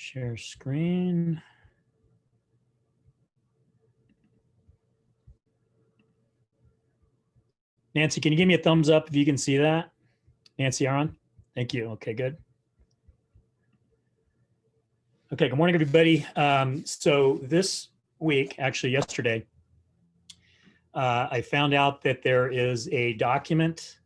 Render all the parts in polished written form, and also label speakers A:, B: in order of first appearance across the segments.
A: Share screen. Nancy, can you give me a thumbs up if you can see that? Nancy Aaron, thank you. Okay, good. Okay, good morning, everybody. So this week, actually yesterday, I found out that there is a document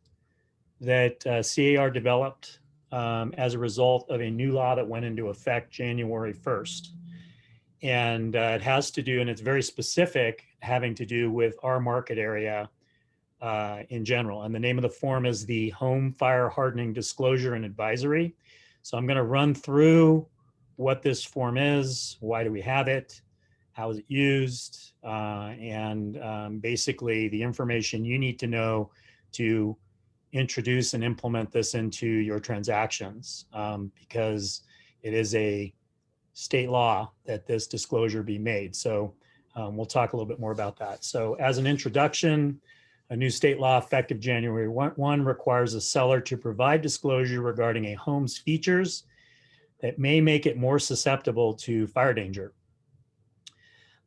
A: that C.A.R. developed as a result of a new law that went into effect January 1st. And it has to do, and it's very specific, having to do with our market area in general. And the name of the form is the Home Fire Hardening Disclosure and Advisory. So I'm going to run through what this form is, why do we have it, how is it used, and basically the information you need to know to introduce and implement this into your transactions, because it is a state law that this disclosure be made. So we'll talk a little bit more about that. So as an introduction, a new state law effective January 1 requires a seller to provide disclosure regarding a home's features that may make it more susceptible to fire danger.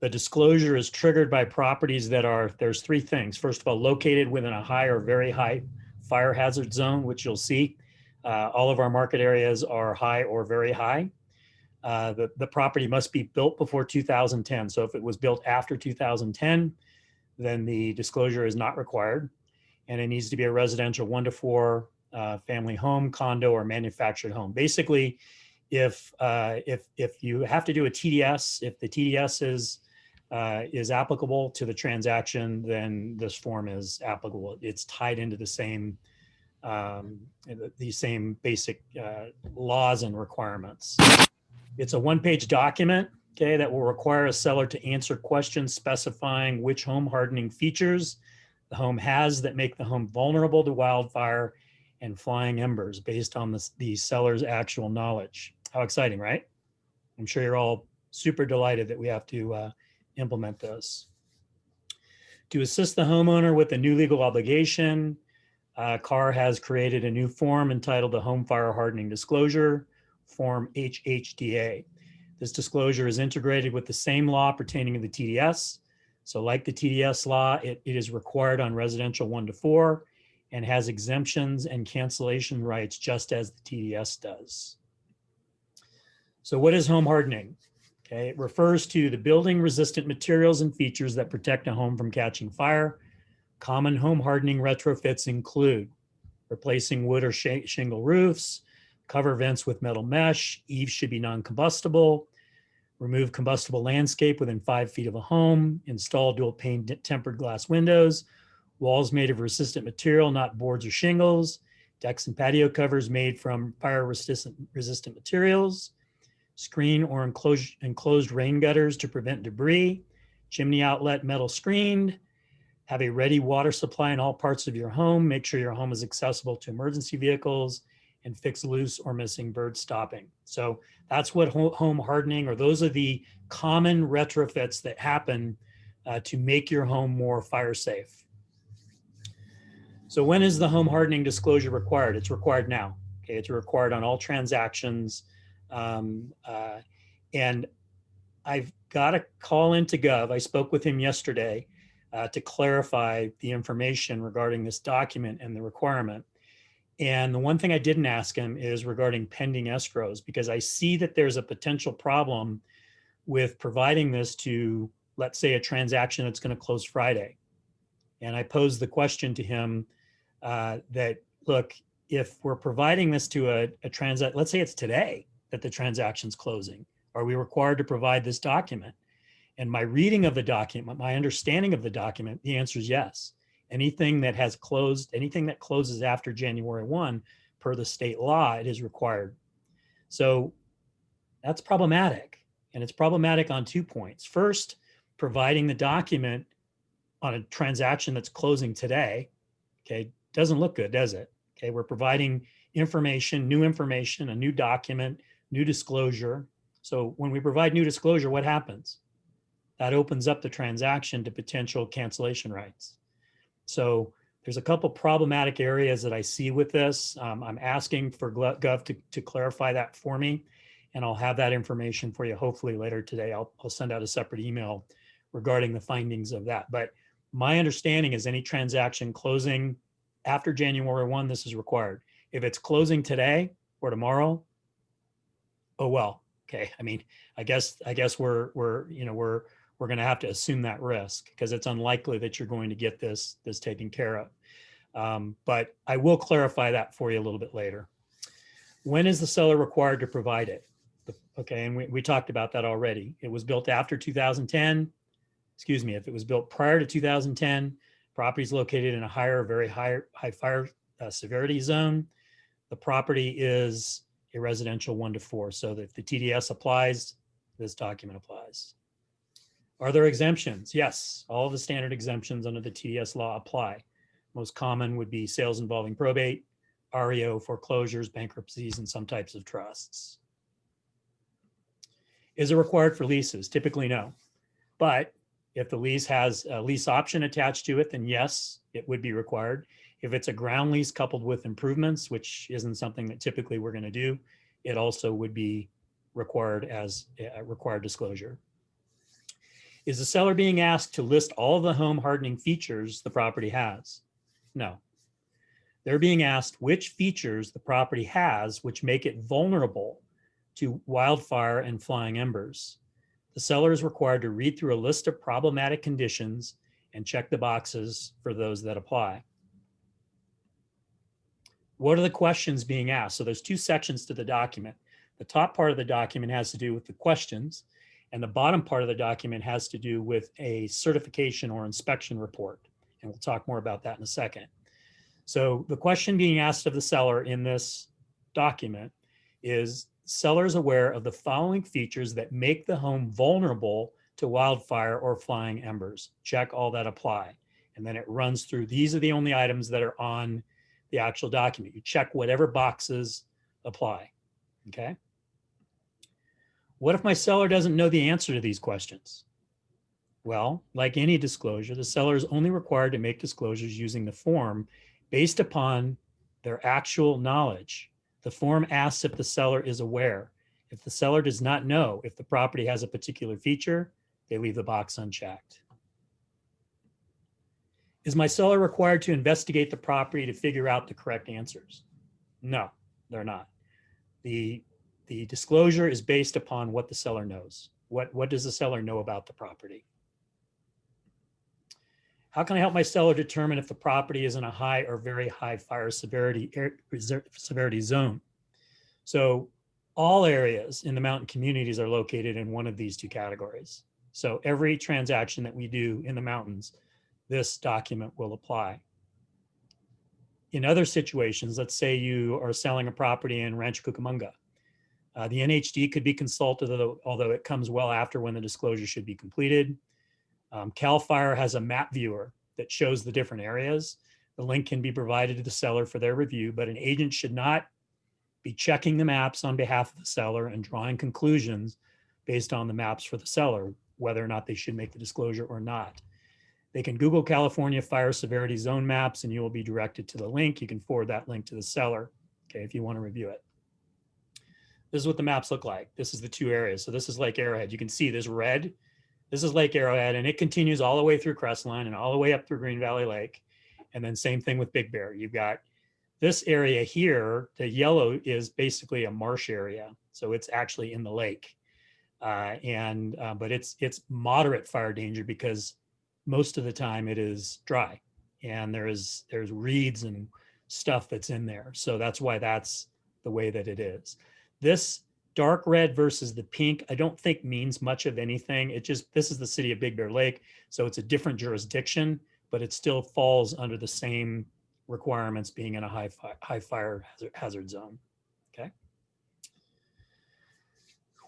A: The disclosure is triggered by properties that are, there's three things. First of all, located within a high or very high fire hazard zone, which you'll see. All of our market areas are high or very high. The property must be built before 2010. So if it was built after 2010, then the disclosure is not required. And it needs to be a residential 1 to 4 family home, condo, or manufactured home. Basically, if you have to do a TDS, if the TDS is applicable to the transaction, then this form is applicable. It's tied into the same basic laws and requirements. It's a one-page document, okay, that will require a seller to answer questions specifying which home hardening features the home has that make the home vulnerable to wildfire and flying embers based on the seller's actual knowledge. How exciting, right? I'm sure you're all super delighted that we have to implement this. To assist the homeowner with a new legal obligation, C.A.R. has created a new form entitled the Home Fire Hardening Disclosure, Form HHDA. This disclosure is integrated with the same law pertaining to the TDS. So like the TDS law, it is required on residential 1 to 4 and has exemptions and cancellation rights just as the TDS does. So what is home hardening? Okay, it refers to the building resistant materials and features that protect a home from catching fire. Common home hardening retrofits include replacing wood or shingle roofs, cover vents with metal mesh, eaves should be non-combustible, remove combustible landscape within 5 feet of a home, install dual pane tempered glass windows, walls made of resistant material, not boards or shingles, decks and patio covers made from fire resistant materials, screen or enclosed rain gutters to prevent debris, chimney outlet metal screened, have a ready water supply in all parts of your home, make sure your home is accessible to emergency vehicles, and fix loose or missing bird stopping. So that's what home hardening, or those are the common retrofits that happen to make your home more fire safe. So when is the home hardening disclosure required? It's required now. Okay, it's required on all transactions. And I've got to call into Gov. I spoke with him yesterday to clarify the information regarding this document and the requirement. And the one thing I didn't ask him is regarding pending escrows, because I see that there's a potential problem with providing this to, let's say, a transaction that's going to close Friday. And I posed the question to him that, look, if we're providing this to a transaction, let's say it's today that the transaction's closing, are we required to provide this document? And my reading of the document, my understanding of the document, the answer is yes. Anything that has closed, anything that closes after January 1 per the state law, it is required. So that's problematic. And it's problematic on 2 points. First, providing the document on a transaction that's closing today, okay, doesn't look good, does it? Okay, we're providing information, a new document, new disclosure. So when we provide new disclosure, what happens? That opens up the transaction to potential cancellation rights. So there's a couple problematic areas that I see with this. I'm asking for Gov to clarify that for me. and I'll have that information for you hopefully later today. I'll send out a separate email regarding the findings of that. But my understanding is any transaction closing after January 1, this is required. If it's closing today or tomorrow, oh well, okay. I mean, I guess we're going to have to assume that risk because it's unlikely that you're going to get this taken care of. But I will clarify that for you a little bit later. When is the seller required to provide it? Okay, and we talked about that already. It was built after 2010. Excuse me, if it was built prior to 2010, property is located in a very high fire severity zone. The property is a residential 1 to 4, so that if the TDS applies, this document applies. Are there exemptions? Yes, all the standard exemptions under the TDS law apply. Most common would be sales involving probate, REO, foreclosures, bankruptcies, and some types of trusts. Is it required for leases? Typically no, but if the lease has a lease option attached to it, then yes, it would be required. If it's a ground lease coupled with improvements, which isn't something that typically we're going to do, it also would be required as a required disclosure. Is the seller being asked to list all of the home hardening features the property has? No. They're being asked which features the property has which make it vulnerable to wildfire and flying embers. The seller is required to read through a list of problematic conditions and check the boxes for those that apply. What are the questions being asked? So there's 2 sections to the document. The top part of the document has to do with the questions, and the bottom part of the document has to do with a certification or inspection report. And we'll talk more about that in a second. So the question being asked of the seller in this document is, sellers aware of the following features that make the home vulnerable to wildfire or flying embers? Check all that apply. And then it runs through, these are the only items that are on the actual document. You check whatever boxes apply, okay? What if my seller doesn't know the answer to these questions? Well, like any disclosure, the seller is only required to make disclosures using the form based upon their actual knowledge. The form asks if the seller is aware. If the seller does not know if the property has a particular feature, they leave the box unchecked. Is my seller required to investigate the property to figure out the correct answers? No, they're not. The disclosure is based upon what the seller knows. What does the seller know about the property? How can I help my seller determine if the property is in a high or very high fire severity zone? So all areas in the mountain communities are located in one of these 2 categories. So every transaction that we do in the mountains, this document will apply. In other situations, let's say you are selling a property in Rancho Cucamonga. The NHD could be consulted, although it comes well after when the disclosure should be completed. CAL FIRE has a map viewer that shows the different areas. The link can be provided to the seller for their review, but an agent should not be checking the maps on behalf of the seller and drawing conclusions based on the maps for the seller, whether or not they should make the disclosure or not. They can Google California fire severity zone maps and you will be directed to the link. You can forward that link to the seller, okay, if you want to review it. This is what the maps look like. This is the 2 areas. So this is Lake Arrowhead. You can see this red. This is Lake Arrowhead, and it continues all the way through Crestline and all the way up through Green Valley Lake. And then same thing with Big Bear. You've got this area here. The yellow is basically a marsh area. So it's actually in the lake. But it's moderate fire danger because most of the time it is dry and there's reeds and stuff that's in there. So that's why that's the way that it is. This dark red versus the pink, I don't think means much of anything. This is the city of Big Bear Lake. So it's a different jurisdiction, but it still falls under the same requirements being in a high fire hazard zone, okay?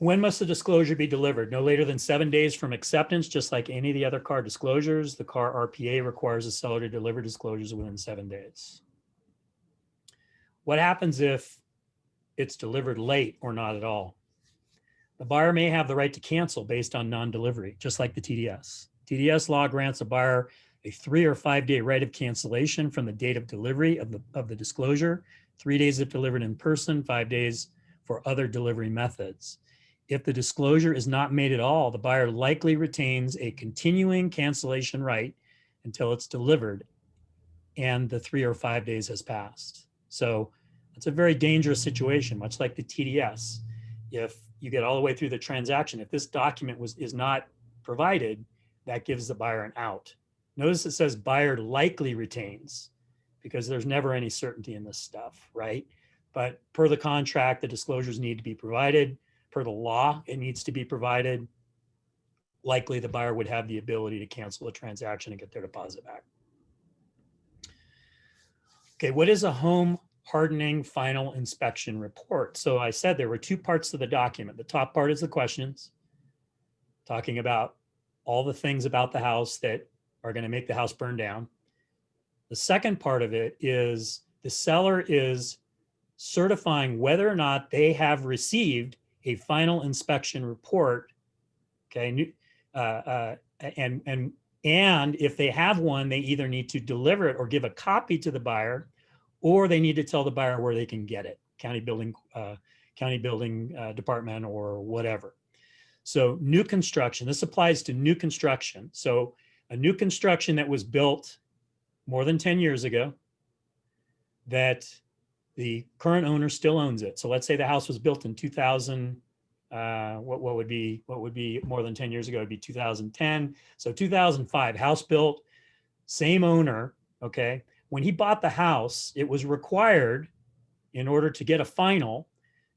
A: When must the disclosure be delivered? No later than 7 days from acceptance, just like any of the other CAR disclosures. The CAR RPA requires the seller to deliver disclosures within 7 days. What happens if it's delivered late or not at all? The buyer may have the right to cancel based on non-delivery, just like the TDS. TDS law grants a buyer a 3 or 5 day right of cancellation from the date of delivery of the disclosure, 3 days if delivered in person, 5 days for other delivery methods. If the disclosure is not made at all, the buyer likely retains a continuing cancellation right until it's delivered and the 3 or 5 days has passed. So it's a very dangerous situation, much like the TDS. If you get all the way through the transaction, if this document is not provided, that gives the buyer an out. Notice it says buyer likely retains, because there's never any certainty in this stuff, right? But per the contract, the disclosures need to be provided. Per the law, it needs to be provided. Likely the buyer would have the ability to cancel the transaction and get their deposit back. Okay, what is a home hardening final inspection report? So I said there were 2 parts to the document. The top part is the questions, talking about all the things about the house that are going to make the house burn down. The second part of it is the seller is certifying whether or not they have received a final inspection report. Okay, and if they have one, they either need to deliver it or give a copy to the buyer, or they need to tell the buyer where they can get it, county building department or whatever. So new construction, this applies to new construction. So a new construction that was built more than 10 years ago, that the current owner still owns it. So let's say the house was built in 2000. What would be more than 10 years ago? It'd be 2010. So 2005, house built, same owner. Okay, when he bought the house, it was required, in order to get a final,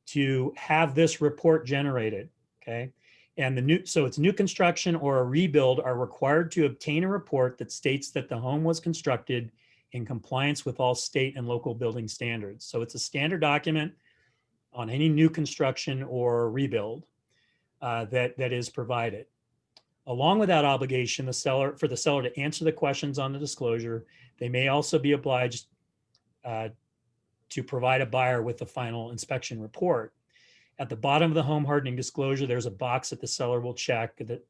A: to have this report generated. Okay, and so it's new construction or a rebuild are required to obtain a report that states that the home was constructed in compliance with all state and local building standards. So it's a standard document on any new construction or rebuild that is provided. Along with that obligation, for the seller to answer the questions on the disclosure, they may also be obliged to provide a buyer with the final inspection report. At the bottom of the home hardening disclosure, there's a box that the seller will check that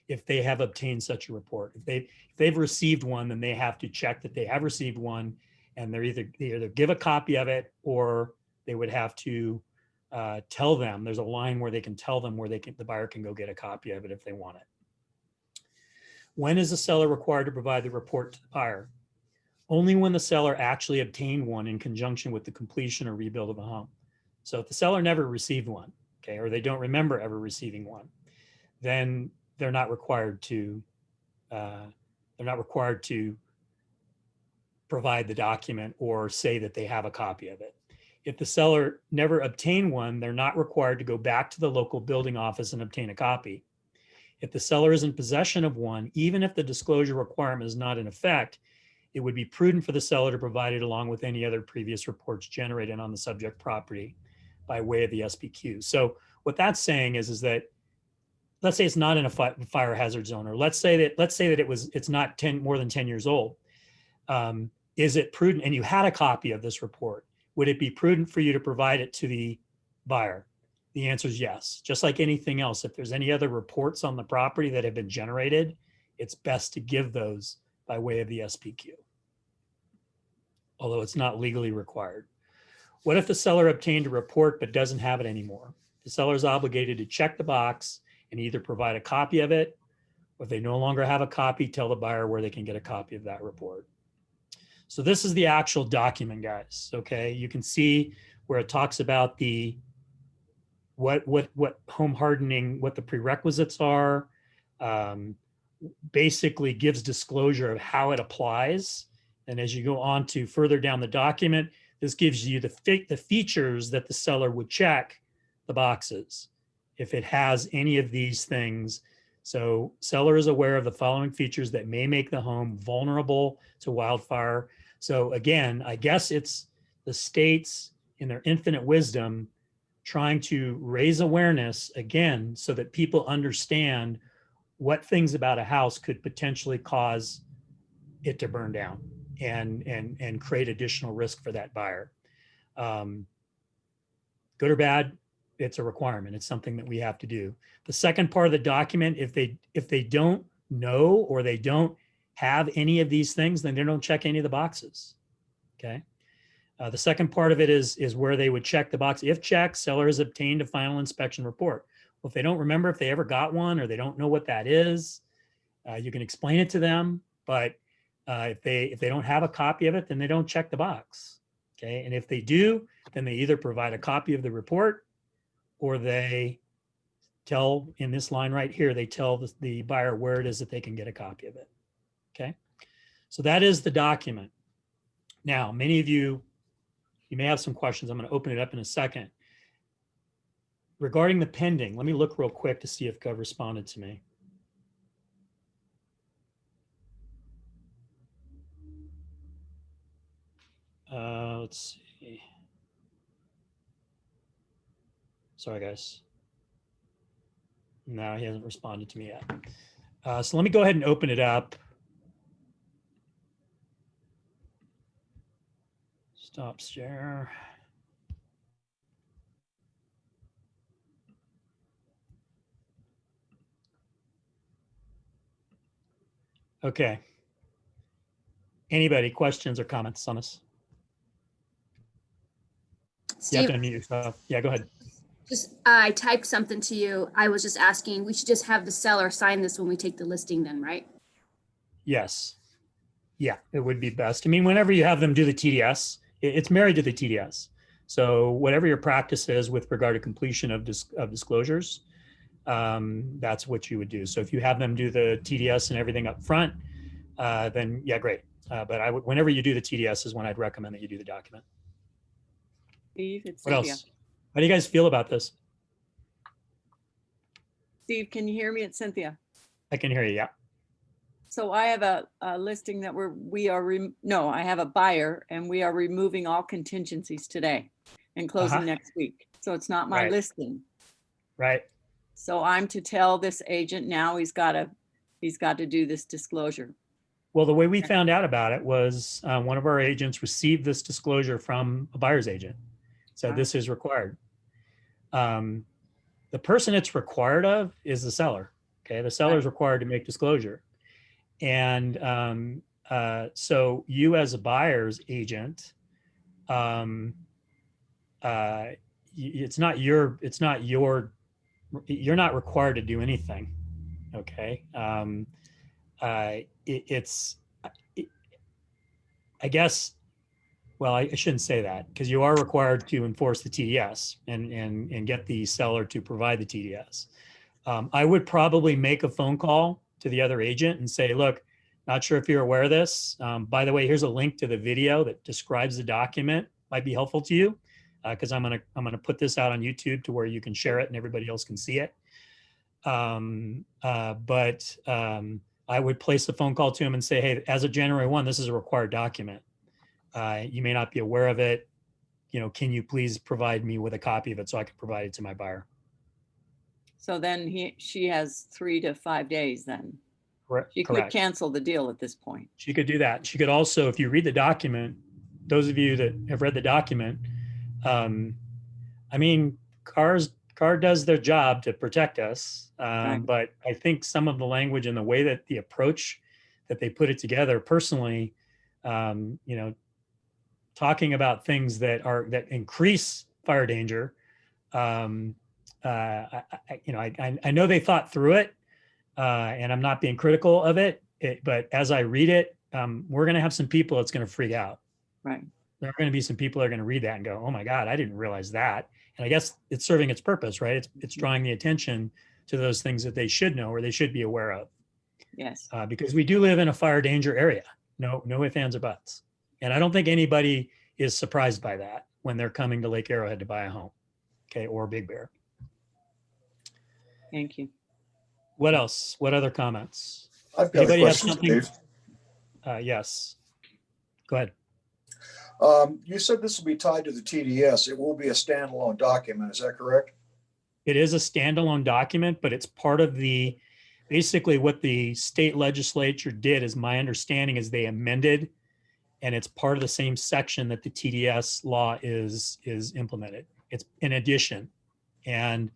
A: if they have obtained such a report. If they've received one, then they have to check that they have received one, and they either give a copy of it, or they would have to tell them. There's a line where they can tell them where the buyer can go get a copy of it if they want it. When is the seller required to provide the report to the buyer? Only when the seller actually obtained one in conjunction with the completion or rebuild of a home. So if the seller never received one, okay, or they don't remember ever receiving one, then they're not required to provide the document or say that they have a copy of it. If the seller never obtained one, they're not required to go back to the local building office and obtain a copy. If the seller is in possession of one, even if the disclosure requirement is not in effect, it would be prudent for the seller to provide it along with any other previous reports generated on the subject property by way of the SPQ. So what that's saying is that, let's say it's not in a fire hazard zone, or let's say that it's not more than 10 years old. Is it prudent, and you had a copy of this report, would it be prudent for you to provide it to the buyer? The answer is yes. Just like anything else, if there's any other reports on the property that have been generated, it's best to give those by way of the SPQ, although it's not legally required. What if the seller obtained a report but doesn't have it anymore? The seller is obligated to check the box and either provide a copy of it, or if they no longer have a copy, tell the buyer where they can get a copy of that report. So this is the actual document, guys. Okay, you can see where it talks about the what home hardening, what the prerequisites are, basically gives disclosure of how it applies. And as you go on to further down the document, this gives you the features that the seller would check the boxes if it has any of these things. So seller is aware of the following features that may make the home vulnerable to wildfire. So again, I guess it's the states in their infinite wisdom trying to raise awareness again so that people understand what things about a house could potentially cause it to burn down and create additional risk for that buyer. Good or bad, it's a requirement. It's something that we have to do. The second part of the document, if they don't know or they don't have any of these things, then they don't check any of the boxes. Okay. The second part of it is where they would check the box. If checked, seller has obtained a final inspection report. Well, if they don't remember if they ever got one or they don't know what that is, you can explain it to them. But if they don't have a copy of it, then they don't check the box. Okay, and if they do, then they either provide a copy of the report or they tell, in this line right here, they tell the buyer where it is that they can get a copy of it. Okay, so that is the document. Now, many of you may have some questions. I'm going to open it up in a second. Regarding the pending, let me look real quick to see if Gov responded to me. Let's see. Sorry, guys. No, he hasn't responded to me yet. So let me go ahead and open it up. Stop share. Okay. Anybody, questions or comments on this?
B: Steve,
A: you have to unmute yourself. Yeah, go ahead.
B: just I typed something to you. I was just asking, we should just have the seller sign this when we take the listing then, right?
A: Yes. Yeah, it would be best. I mean, whenever you have them do the TDS, it's married to the TDS. So whatever your practice is with regard to completion of disclosures, that's what you would do. So if you have them do the TDS and everything up front, then yeah, great. But I would, whenever you do the TDS is when I'd recommend that you do the document.
C: Steve, it's
A: What
C: Cynthia.
A: else? How do you guys feel about this?
C: Steve, can you hear me? It's Cynthia.
A: I can hear you. Yeah.
C: So I have a listing that I have a buyer and we are removing all contingencies today and closing next week. So it's not my
A: Right.
C: listing.
A: Right.
C: So I'm to tell this agent now he's got to do this disclosure.
A: Well, the way we found out about it was one of our agents received this disclosure from a buyer's agent. So this is required. The person it's required of is the seller. Okay. The seller is required to make disclosure. And so you as a buyer's agent, you're not required to do anything. Okay. I guess, well, I shouldn't say that because you are required to enforce the TDS and get the seller to provide the TDS. I would probably make a phone call to the other agent and say, look, not sure if you're aware of this. By the way, here's a link to the video that describes the document. Might be helpful to you because I'm gonna put this out on YouTube to where you can share it and everybody else can see it. I would place a phone call to him and say, hey, as of January 1, this is a required document. You may not be aware of it. You know, can you please provide me with a copy of it so I can provide it to my buyer?
C: So then she has 3 to 5 days then.
A: Correct.
C: She could cancel the deal at this point.
A: She could do that. She could also, if you read the document, those of you that have read the document, I mean, C.A.R does their job to protect us. But I think some of the language and the way that the approach that they put it together personally, you know, talking about things that increase fire danger. I know they thought through it, and I'm not being critical of it, but as I read it, we're going to have some people that's going to freak out.
C: Right.
A: There are going to be some people that are going to read that and go, oh my God, I didn't realize that. And I guess it's serving its purpose, right? It's drawing the attention to those things that they should know or they should be aware of.
C: Yes.
A: Because we do live in a fire danger area. No ifs, ands, or buts. And I don't think anybody is surprised by that when they're coming to Lake Arrowhead to buy a home, okay, or Big Bear.
C: Thank you.
A: What else? What other comments?
D: I've got
A: Anybody
D: a
A: have
D: question,
A: something?
D: Steve.
A: Yes. Go ahead.
D: You said this will be tied to the TDS. It will be a standalone document. Is that correct?
A: It is a standalone document, but it's part of basically what the state legislature did, is my understanding, is they amended, and it's part of the same section that the TDS law is implemented. It's in addition. And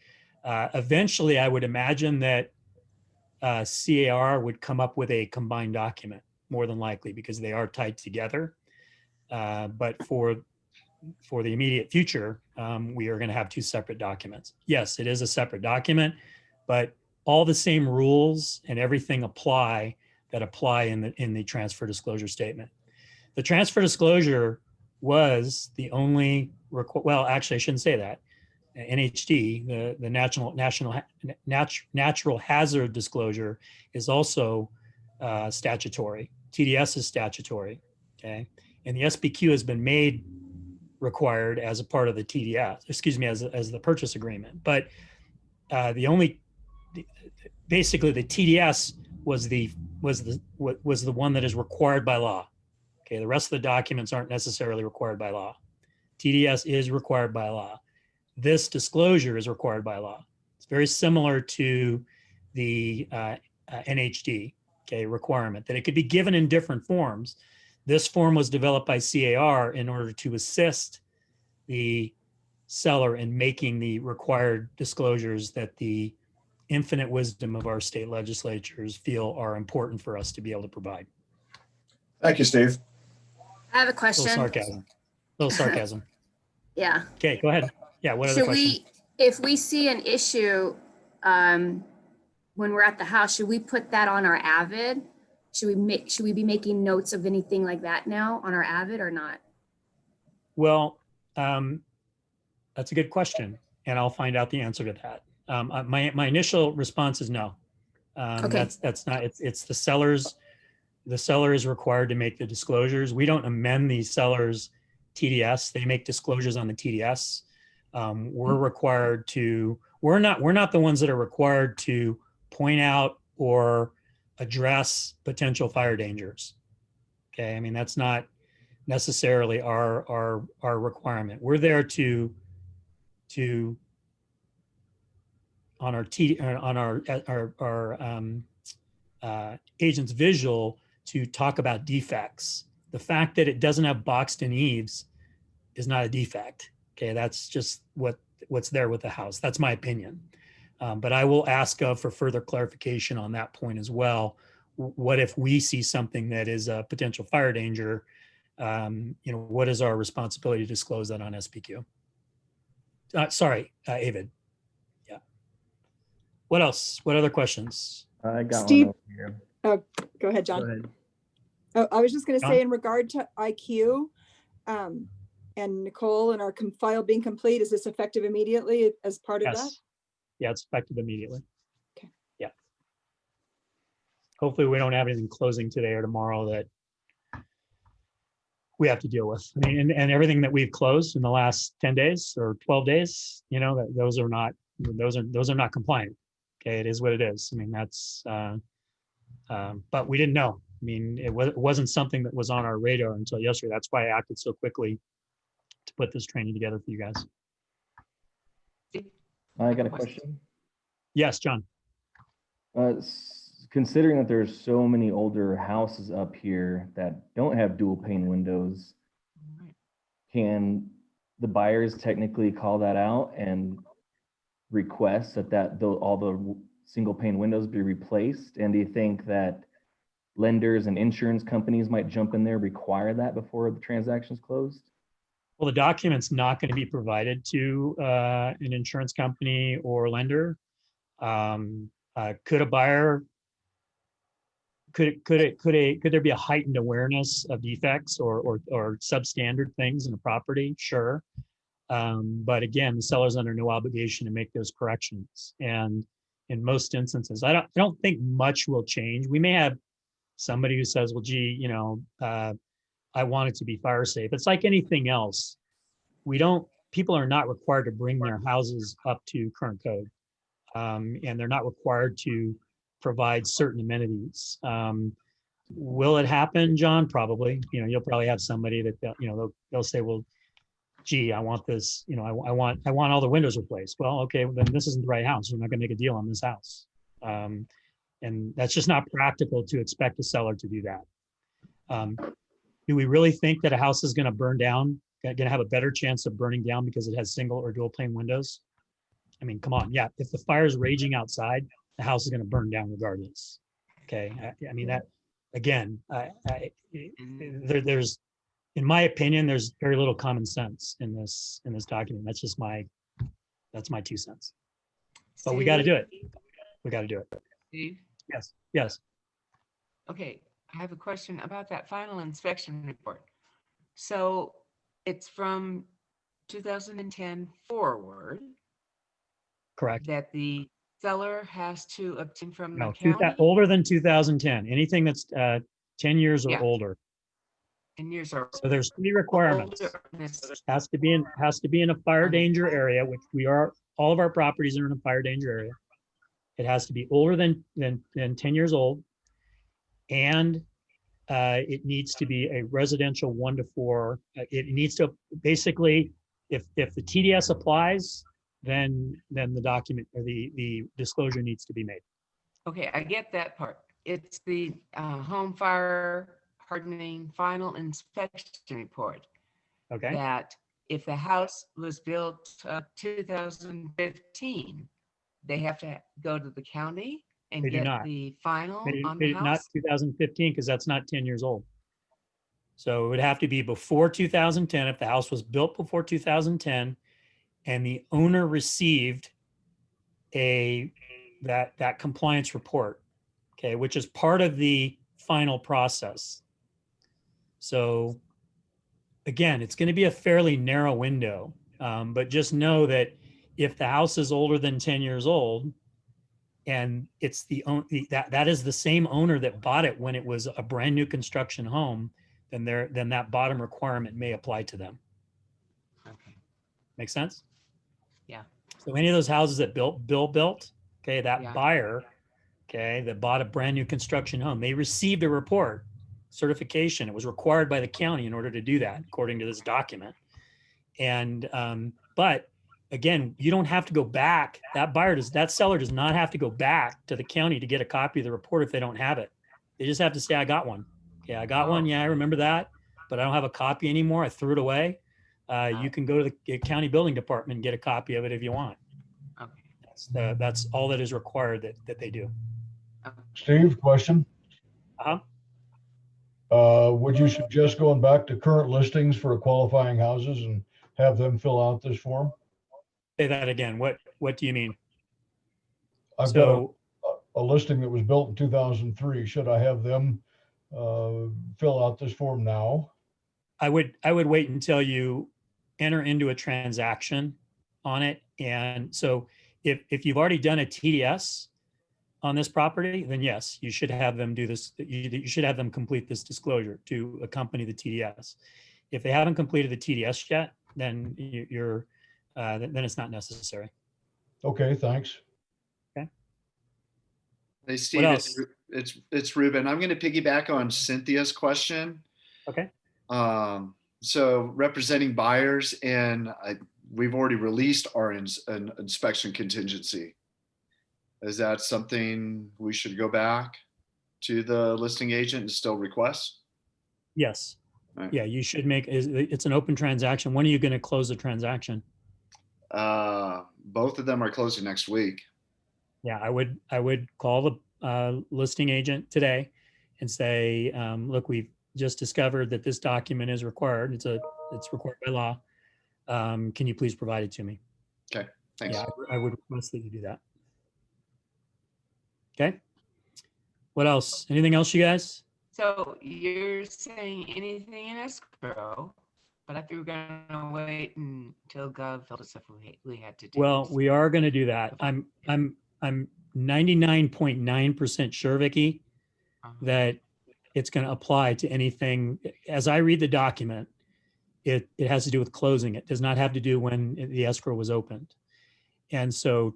A: eventually I would imagine that C.A.R. would come up with a combined document, more than likely, because they are tied together. But for for the immediate future, we are going to have two separate documents. Yes, it is a separate document, but all the same rules and everything apply in the transfer disclosure statement. The transfer disclosure was the only, well, actually, I shouldn't say that. NHD, the natural hazard disclosure, is also statutory. TDS is statutory, okay? And the SBQ has been made required as a part of the TDS, excuse me, as the purchase agreement. But basically the TDS was the one that is required by law. Okay, the rest of the documents aren't necessarily required by law. TDS is required by law. This disclosure is required by law. It's very similar to the NHD, okay, requirement that it could be given in different forms. This form was developed by C.A.R. in order to assist the seller in making the required disclosures that the infinite wisdom of our state legislatures feel are important for us to be able to provide.
D: Thank you, Steve.
B: I have a
A: A
B: question.
A: little sarcasm. A little sarcasm.
B: Yeah.
A: Okay, go ahead. Yeah, what other
B: Should
A: question?
B: if we see an issue when we're at the house, should we put that on our Avid? Should we be making notes of anything like that now on our Avid or not?
A: Well, that's a good question, and I'll find out the answer to that. My initial response is no.
B: Okay.
A: That's not. It's the sellers. The seller is required to make the disclosures. We don't amend the seller's TDS. They make disclosures on the TDS. We're required to. We're not the ones that are required to point out or address potential fire dangers. Okay, I mean that's not necessarily our requirement. We're there to on our agent's visual to talk about defects. The fact that it doesn't have boxed-in eaves is not a defect. Okay, that's just what's there with the house. That's my opinion. But I will ask for further clarification on that point as well. What if we see something that is a potential fire danger? What is our responsibility to disclose that on SPQ? Sorry, Avid. Yeah. What else? What other questions?
E: I got
F: Steve-
E: one over here.
F: Oh, go ahead, John.
E: Go ahead.
F: Oh, I was just going to
A: John?
F: say in regard to IQ and Nicole and our file being complete, is this effective immediately as part of that?
A: Yes. Yeah, it's effective immediately.
F: Okay.
A: Yeah. Hopefully we don't have anything closing today or tomorrow that we have to deal with. I mean, and everything that we've closed in the last 10 days or 12 days, that those are not compliant. Okay, it is what it is. I mean, that's, but we didn't know. I mean, it wasn't something that was on our radar until yesterday. That's why I acted so quickly to put this training together for you guys.
E: I got a question.
A: Yes, John.
E: Considering that there's so many older houses up here that don't have dual pane windows, can the buyers technically call that out and request that all the single pane windows be replaced? And do you think that lenders and insurance companies might jump in there, require that before the transaction's closed?
A: Well, the document's not going to be provided to an insurance company or lender. Could a buyer, could there be a heightened awareness of defects or substandard things in a property? Sure. But again, the seller's under no obligation to make those corrections. And in most instances, I don't think much will change. We may have somebody who says, well, gee, I want it to be fire safe. It's like anything else. People are not required to bring their houses up to current code. And they're not required to provide certain amenities. Will it happen, John? Probably. You'll probably have somebody that they'll say, well, gee, I want this, I want all the windows replaced. Well, okay, then this isn't the right house. We're not going to make a deal on this house. And that's just not practical to expect a seller to do that. Do we really think that a house is going to burn down, going to have a better chance of burning down because it has single or dual pane windows? I mean, come on. Yeah, if the fire is raging outside, the house is going to burn down regardless. Okay. I mean, that, again, there's in my opinion, there's very little common sense in this document. That's my 2 cents. But we got to do it. We got to do it.
G: Steve?
A: Yes, yes.
G: Okay, I have a question about that final inspection report. So it's from 2010 forward
A: Correct.
G: that the seller has to obtain from the
A: No,
G: county?
A: older than 2010, anything that's 10 years or
G: Yeah.
A: older.
G: And years are
A: So there's 3 requirements.
G: older on this-
A: Has to be in a fire
G: on the
A: danger
G: fire-
A: area, which we are, all of our properties are in a fire danger area. It has to be older than 10 years old. And it needs to be a residential 1 to 4. It needs to basically, if the TDS applies, then the document or the disclosure needs to be made.
G: Okay, I get that part. It's the home fire hardening final inspection report.
A: Okay?
G: That if the house was built 2015, they have to go to the county and
A: They do
G: get
A: not.
G: the final on
A: They
G: the
A: did not
G: house?
A: 2015, because that's not 10 years old. So it would have to be before 2010, if the house was built before 2010 and the owner received that compliance report, okay, which is part of the final process. So again, it's going to be a fairly narrow window, but just know that if the house is older than 10 years old, and it's that is the same owner that bought it when it was a brand new construction home, then that bottom requirement may apply to them.
G: Okay,
A: Make sense?
G: yeah.
A: So any of those houses that Bill built, okay, that
G: Yeah.
A: buyer, okay, that bought a brand new construction home, they received a report certification. It was required by the county in order to do that, according to this document. And but again, you don't have to go back. That seller does not have to go back to the county to get a copy of the report if they don't have it. They just have to say, I got one. Okay, I got one. Yeah, I remember that, but I don't have a copy anymore. I threw it away. You can go to the county building department and get a copy of it if you want.
G: Okay.
A: That's all that is required that they do.
H: Steve, question.
A: Uh-huh.
H: Would you suggest going back to current listings for qualifying houses and have them fill out this form?
A: Say that again. What do you mean?
H: I've got
A: So
H: a listing that was built in 2003. Should I have them fill out this form now?
A: I would wait until you enter into a transaction on it. And so if you've already done a TDS on this property, then yes, you should have them do this. You should have them complete this disclosure to accompany the TDS. If they haven't completed the TDS yet, then then it's not necessary.
H: Okay, thanks.
I: Hey, Steve,
A: else?
I: it's Ruben. I'm going to piggyback on Cynthia's question.
A: Okay.
I: So representing buyers, and we've already released our an inspection contingency. Is that something we should go back to the listing agent and still request?
A: Yes.
I: Right.
A: Yeah, you should it's an open transaction. When are you going to close the transaction?
I: Both of them are closing next week.
A: Yeah, I would call the listing agent today and say, look, we've just discovered that this document is required. It's required by law. Can you please provide it to me?
I: Okay, thanks.
A: Yeah, I would request that you do that. Okay. What else? Anything else, you guys?
G: So you're saying anything in escrow, but I thought we were gonna wait until Gov told us if we had to do.
A: Well,
G: this.
A: we are going to do that. I'm 99.9% sure, Vicky,
G: Uh-huh.
A: that it's going to apply to anything. As I read the document, it has to do with closing. It does not have to do when the escrow was opened. And so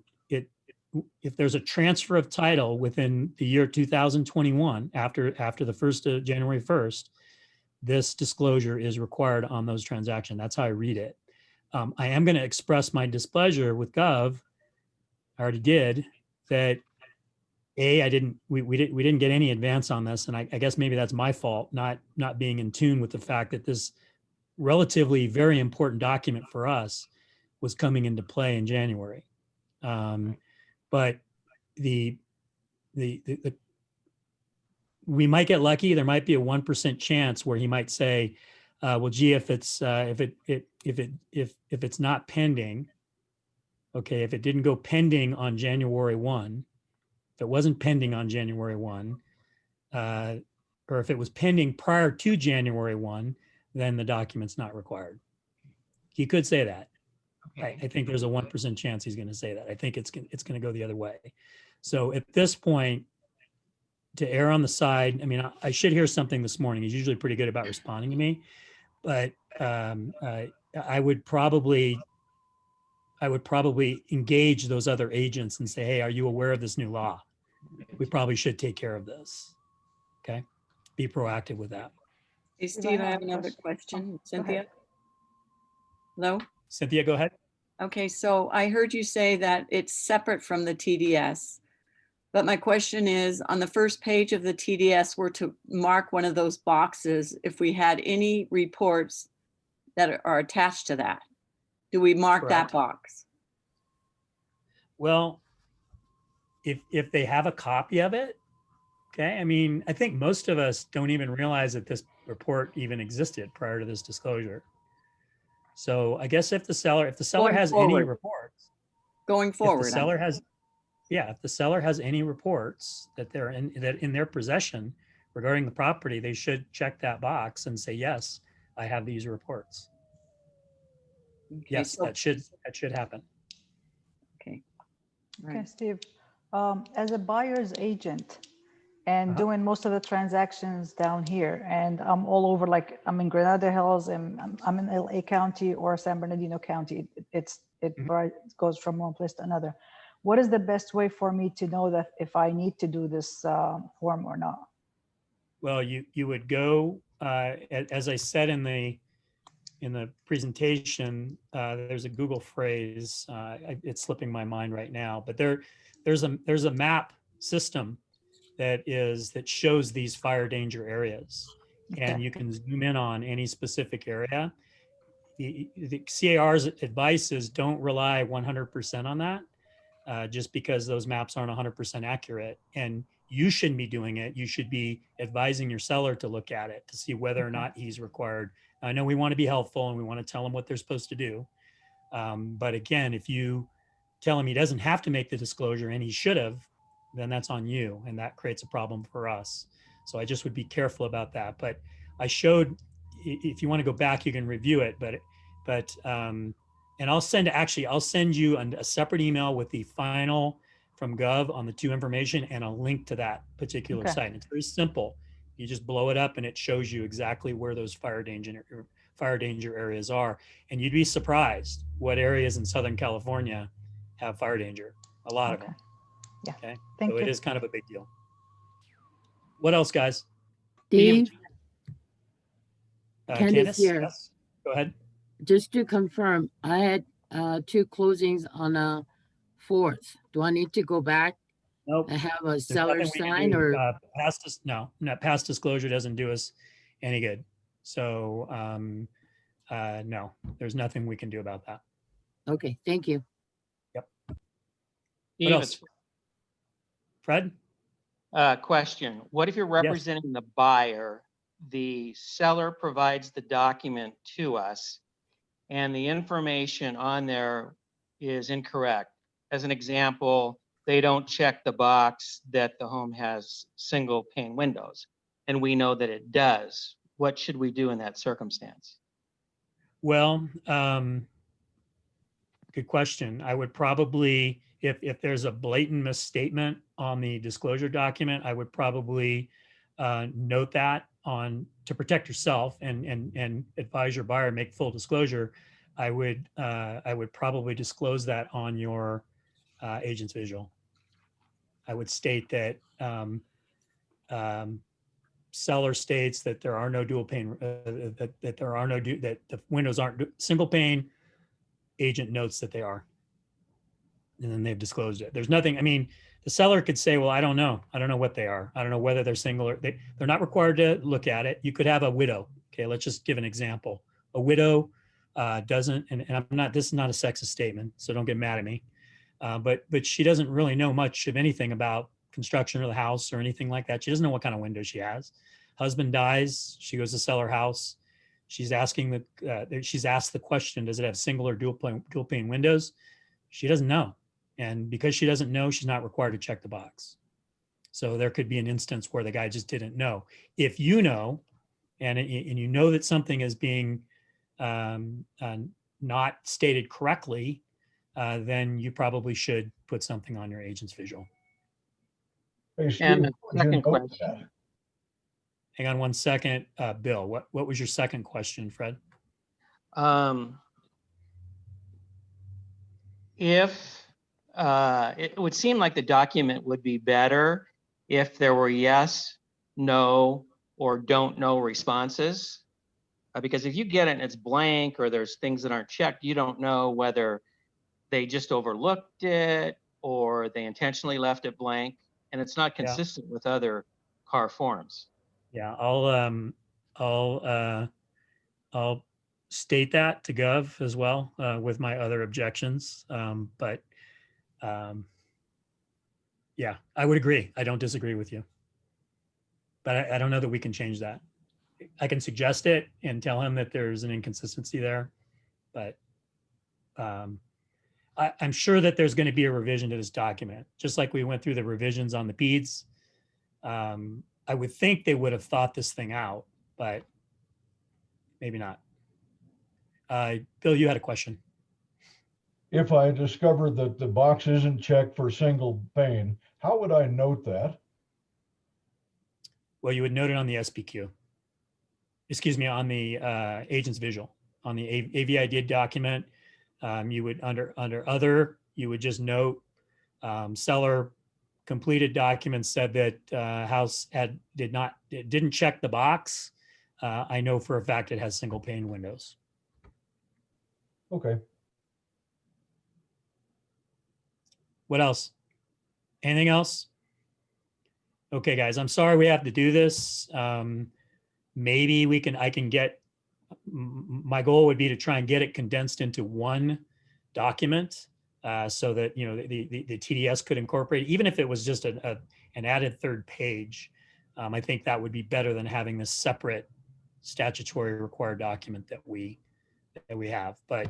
A: if there's a transfer of title within the year 2021, after the 1st of January 1st, this disclosure is required on those transactions. That's how I read it. I am going to express my displeasure with Gov. I already did that. We didn't get any advance on this, and I guess maybe that's my fault, not being in tune with the fact that this relatively very important document for us was coming into play in January. But we might get lucky. There might be a 1% chance where he might say, well, gee, if it's if it's not pending, okay, if it didn't go pending on January 1, if it wasn't pending on January 1, or if it was pending prior to January 1, then the document's not required. He could say that.
G: Okay.
A: I think there's a 1% chance he's going to say that. I think it's going to go the other way. So at this point, to err on the side, I mean, I should hear something this morning. He's usually pretty good about responding to me, but I would probably engage those other agents and say, hey, are you aware of this new law? We probably should take care of this. Okay. Be proactive with that.
C: Hey,
F: Steve,
C: Steve,
F: I
C: I
F: have
C: have
F: a
C: another
F: question.
C: question.
F: Go ahead.
C: Cynthia? Hello?
A: Cynthia, go ahead.
C: Okay, so I heard you say that it's separate from the TDS. But my question is, on the first page of the TDS, we're to mark one of those boxes if we had any reports that are attached to that. Do we mark that
A: Correct.
C: box?
A: Well, if they have a copy of it, okay. I mean, I think most of us don't even realize that this report even existed prior to this disclosure. So I guess if the seller
C: Going
A: has any
C: forward.
A: reports,
C: Going
A: if the
C: forward.
A: seller has, yeah, if the seller has any reports that they're in their possession regarding the property, they should check that box and say, yes, I have these reports.
C: Okay,
A: Yes,
C: so-
A: that should happen.
C: Okay.
J: Okay,
C: Right.
J: Steve, as a buyer's agent and doing most of the transactions down here, and I'm all over, like I'm in Granada Hills and I'm in LA County or San Bernardino County. It goes from one place to another. What is the best way for me to know that if I need to do this form or not?
A: Well, you would go, as I said in the presentation, there's a Google phrase, it's slipping my mind right now, but there's a map system that shows these fire danger areas, and
J: Okay.
A: you can zoom in on any specific area. The C.A.R's advice is don't rely 100% on that, just because those maps aren't 100% accurate, and you shouldn't be doing it. You should be advising your seller to look at it to see whether or not he's required. I know we want to be helpful and we want to tell them what they're supposed to do. But again, if you tell him he doesn't have to make the disclosure and he should have, then that's on you. And that creates a problem for us. So I just would be careful about that. But I showed, if you want to go back, you can review it, and I'll send you a separate email with the final from Gov on the two information and a link to that particular
J: Okay.
A: site. And it's very simple. You just blow it up and it shows you exactly where those fire danger areas are. And you'd be surprised what areas in Southern California have fire danger. A lot of
J: Okay.
A: them.
J: Yeah.
A: Okay.
J: Thank
A: So
J: you.
A: it is kind of a big deal. What else, guys?
K: Steve, Candace
A: Candace?
K: here.
A: Yes. Go ahead.
K: just to confirm, I had two closings on a 4th. Do I need to go back
A: Nope.
K: and have a
A: There's
K: seller
A: nothing we can
K: sign
A: do.
K: or?
A: Past disclosure doesn't do us any good. So no, there's nothing we can do about that.
K: Okay, thank you.
A: What
L: Steve,
A: else? Fred?
L: question. What if you're representing the buyer, the seller provides the document to us, and the information on there is incorrect? As an example, they don't check the box that the home has single pane windows, and we know that it does. What should we do in that circumstance?
A: Well, good question. I would probably, if there's a blatant misstatement on the disclosure document, I would probably note that to protect yourself and advise your buyer, make full disclosure. I would probably disclose that on your agent's visual. I would state that seller states that there are no dual pane, that the windows aren't single pane. Agent notes that they are, and then they've disclosed it. There's nothing. I mean, the seller could say, "Well, I don't know. I don't know what they are. I don't know whether they're single or they're not required to look at it." You could have a widow. Okay, let's just give an example. A widow doesn't, and I'm not. This is not a sexist statement, so don't get mad at me. But she doesn't really know much of anything about construction of the house or anything like that. She doesn't know what kind of window she has. Husband dies. She goes to sell her house. She's asking she's asked the question, does it have single or dual pane windows? She doesn't know. And because she doesn't know, she's not required to check the box. So there could be an instance where the guy just didn't know. If you know, and you know that something is being not stated correctly, then you probably should put something on your agent's visual.
H: Hey, Steve,
L: And the
H: would you
L: second
H: note
L: question.
H: that?
A: Hang on one second, Bill. What was your second question, Fred?
L: If it would seem like the document would be better if there were yes, no, or don't know responses. Because if you get it and it's blank or there's things that aren't checked, you don't know whether they just overlooked it or they intentionally left it blank, and it's not consistent with other CAR forms.
A: Yeah, I'll state that to Gov as well with my other objections. Yeah, I would agree. I don't disagree with you, but I don't know that we can change that. I can suggest it and tell him that there's an inconsistency there, but I'm sure that there's going to be a revision to this document, just like we went through the revisions on the PEDS. I would think they would have thought this thing out, but maybe not. Bill, you had a question.
H: If I discover that the box isn't checked for single pane, how would I note that?
A: Well, you would note it on the SPQ. Excuse me, on the agent's visual. On the AVID document, you would under other, you would just note seller completed documents said that house didn't check the box. I know for a fact it has single pane windows.
H: Okay.
A: What else? Anything else? Okay, guys, I'm sorry we have to do this. Maybe I can get, my goal would be to try and get it condensed into one document so that, you know, the TDS could incorporate, even if it was just an added third page. I think that would be better than having this separate statutory required document that we have, but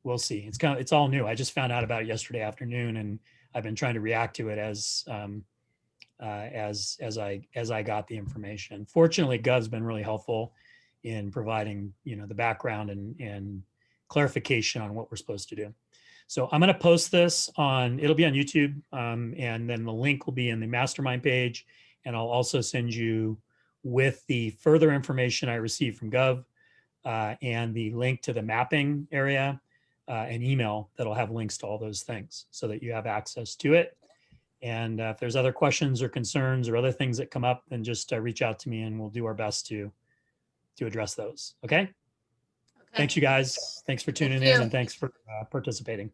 A: we'll see. It's all new. I just found out about it yesterday afternoon, and I've been trying to react to it as I got the information. Fortunately, Gov's been really helpful in providing, you know, the background and clarification on what we're supposed to do. So I'm going to post this it'll be on YouTube, and then the link will be in the mastermind page. And I'll also send you, with the further information I received from Gov and the link to the mapping area, an email that'll have links to all those things so that you have access to it. And if there's other questions or concerns or other things that come up, then just reach out to me and we'll do our best to address those. Okay? Thanks, you guys. Thanks for tuning in, and thanks for participating.